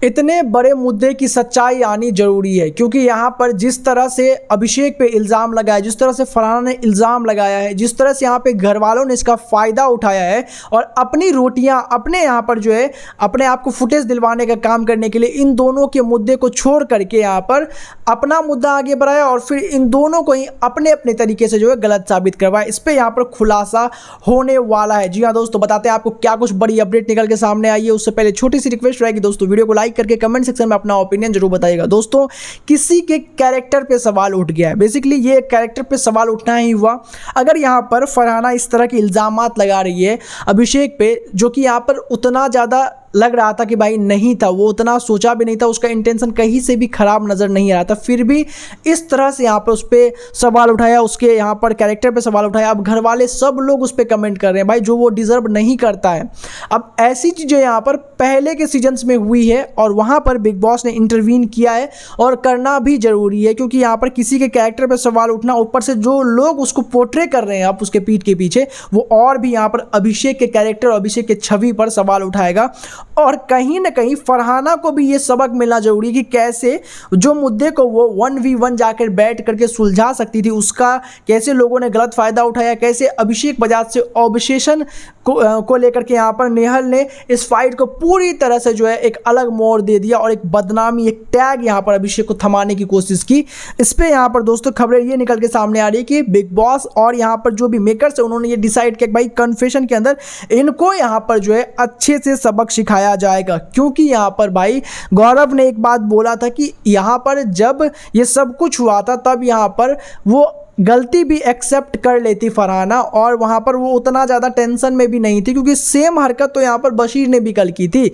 इतने बड़े मुद्दे की सच्चाई आनी जरूरी है, क्योंकि यहाँ पर जिस तरह से अभिषेक पे इल्ज़ाम लगाया, जिस तरह से फरहाना ने इल्ज़ाम लगाया है, जिस तरह से यहाँ पे घर वालों ने इसका फ़ायदा उठाया है और अपनी रोटियाँ अपने यहाँ पर जो है अपने आप को फुटेज दिलवाने का काम करने के लिए इन दोनों के मुद्दे को छोड़ करके यहाँ पर अपना मुद्दा आगे बढ़ाया और फिर इन दोनों को ही अपने अपने तरीके से जो है गलत साबित करवाया। इस पर यहाँ पर खुलासा होने वाला है। जी हाँ दोस्तों, बताते हैं आपको क्या कुछ बड़ी अपडेट निकल के सामने आई है। उससे पहले छोटी सी रिक्वेस्ट रहेगी दोस्तों, वीडियो को लाइक करके कमेंट सेक्शन में अपना ओपिनियन जरूर बताइएगा। दोस्तों, किसी के कैरेक्टर पे सवाल उठ गया है। बेसिकली ये कैरेक्टर पे सवाल उठना ही हुआ। अगर यहाँ पर फरहाना इस तरह के इल्ज़ामात लगा रही है अभिषेक पे, जो कि यहाँ पर उतना ज़्यादा लग रहा था कि भाई नहीं था, वो उतना सोचा भी नहीं था, उसका इंटेंशन कहीं से भी खराब नज़र नहीं आ रहा था, फिर भी इस तरह से यहाँ पर उस पर सवाल उठाया, उसके यहाँ पर कैरेक्टर पे सवाल उठाया। अब घर वाले सब लोग उस पर कमेंट कर रहे हैं भाई जो वो डिज़र्व नहीं करता है। अब ऐसी चीज़ें यहाँ पर पहले के सीजन्स में हुई है और वहाँ पर बिग बॉस ने इंटरवीन किया है और करना भी ज़रूरी है, क्योंकि यहाँ पर किसी के कैरेक्टर पर सवाल उठना, ऊपर से जो लोग उसको पोर्ट्रे कर रहे हैं आप उसके पीठ के पीछे, वो और भी यहाँ पर अभिषेक के कैरेक्टर और अभिषेक के छवि पर सवाल उठाएगा। और कहीं ना कहीं फरहाना को भी ये सबक मिलना जरूरी है कि कैसे जो मुद्दे को वो 1v1 जाकर बैठ करके सुलझा सकती थी, उसका कैसे लोगों ने गलत फ़ायदा उठाया, कैसे अभिषेक बजाज से ऑब्सेशन को लेकर के यहाँ पर नेहल ने इस फाइट को पूरी तरह से जो है एक अलग मोड़ दे दिया और एक बदनामी, एक टैग यहाँ पर अभिषेक को थमाने की कोशिश की। इस पर यहाँ पर दोस्तों खबरें ये निकल के सामने आ रही है कि बिग बॉस और यहाँ पर जो भी मेकर्स है उन्होंने ये डिसाइड किया कि भाई कन्फेशन के अंदर इनको यहाँ पर जो है अच्छे से सबक सिखाया जाएगा। क्योंकि यहाँ पर भाई गौरव ने एक बात बोला था कि यहाँ पर जब ये सब कुछ हुआ था तब यहाँ पर वो गलती भी एक्सेप्ट कर लेती फरहाना और वहाँ पर वो उतना ज़्यादा टेंशन में भी नहीं थी, क्योंकि सेम हरकत तो यहाँ पर बशीर ने भी कल की थी,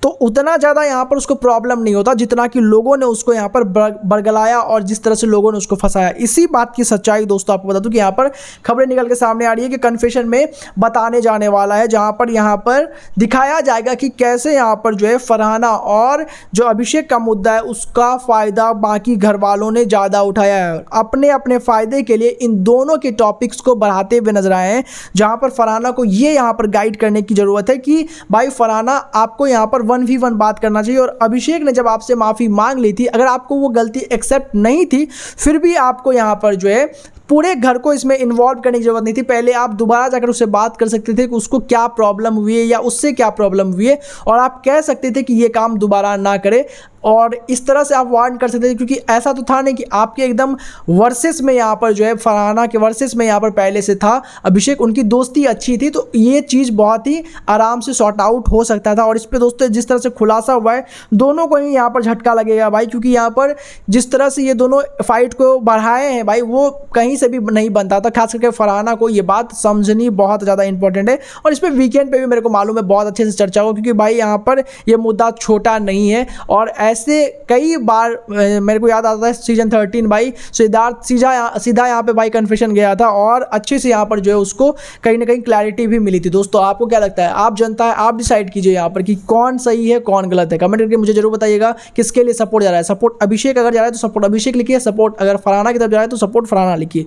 तो उतना ज़्यादा यहाँ पर उसको प्रॉब्लम नहीं होता जितना कि लोगों ने उसको यहाँ पर बरगलाया और जिस तरह से लोगों ने उसको फंसाया। इसी बात की सच्चाई दोस्तों आपको बता दूं कि यहाँ पर खबरें निकल के सामने आ रही है कि कन्फेशन में बताने जाने वाला है, जहाँ पर दिखाया जाएगा कि कैसे यहाँ पर जो है फरहाना और जो अभिषेक का मुद्दा है उसका फ़ायदा बाकी घर वालों ने ज़्यादा उठाया है, अपने अपने फ़ायदे के लिए इन दोनों के टॉपिक्स को बढ़ाते हुए नजर आए हैं। जहां पर फरहाना को ये यहां पर गाइड करने की जरूरत है कि भाई फरहाना आपको यहां पर 1v1 बात करना चाहिए और अभिषेक ने जब आपसे माफी मांग ली थी, अगर आपको वो गलती एक्सेप्ट नहीं थी फिर भी आपको यहां पर जो है पूरे घर को इसमें इन्वॉल्व करने की जरूरत नहीं थी। पहले आप दोबारा जाकर उससे बात कर सकते थे कि उसको क्या प्रॉब्लम हुई है या उससे क्या प्रॉब्लम हुई है और आप कह सकते थे कि ये काम दोबारा ना करे और इस तरह से आप वार्न कर सकते थे, क्योंकि ऐसा तो था नहीं कि आपके एकदम वर्सेस में यहाँ पर जो है फरहाना के वर्सेस में यहाँ पर पहले से था अभिषेक, उनकी दोस्ती अच्छी थी, तो ये चीज़ बहुत ही आराम से सॉर्ट आउट हो सकता था। और इस पर दोस्तों जिस तरह से खुलासा हुआ है दोनों को ही यहाँ पर झटका लगेगा भाई, क्योंकि यहाँ पर जिस तरह से ये दोनों फाइट को बढ़ाए हैं भाई वो कहीं से भी नहीं बनता था। खास करके फरहाना को ये बात समझनी बहुत ज़्यादा इंपॉर्टेंट है और इस पर वीकेंड पे भी मेरे को मालूम है बहुत अच्छे से चर्चा हो, क्योंकि भाई यहाँ पर ये मुद्दा छोटा नहीं है और ऐसे कई बार मेरे को याद आता है सीजन 13 भाई सिद्धार्थ सीधा यहाँ पे भाई कन्फेशन गया था और अच्छे से यहाँ पर जो है उसको कहीं ना कहीं क्लैरिटी भी मिली थी। दोस्तों आपको क्या लगता है? आप जनता है, आप डिसाइड कीजिए यहाँ पर कि कौन सही है कौन गलत है। कमेंट करके मुझे जरूर बताइएगा किसके लिए सपोर्ट जा रहा है। सपोर्ट अभिषेक अगर जा रहा है तो सपोर्ट अभिषेक लिखिए, सपोर्ट अगर फरहाना की तरफ जा रहा है तो सपोर्ट फरहाना लिखिए।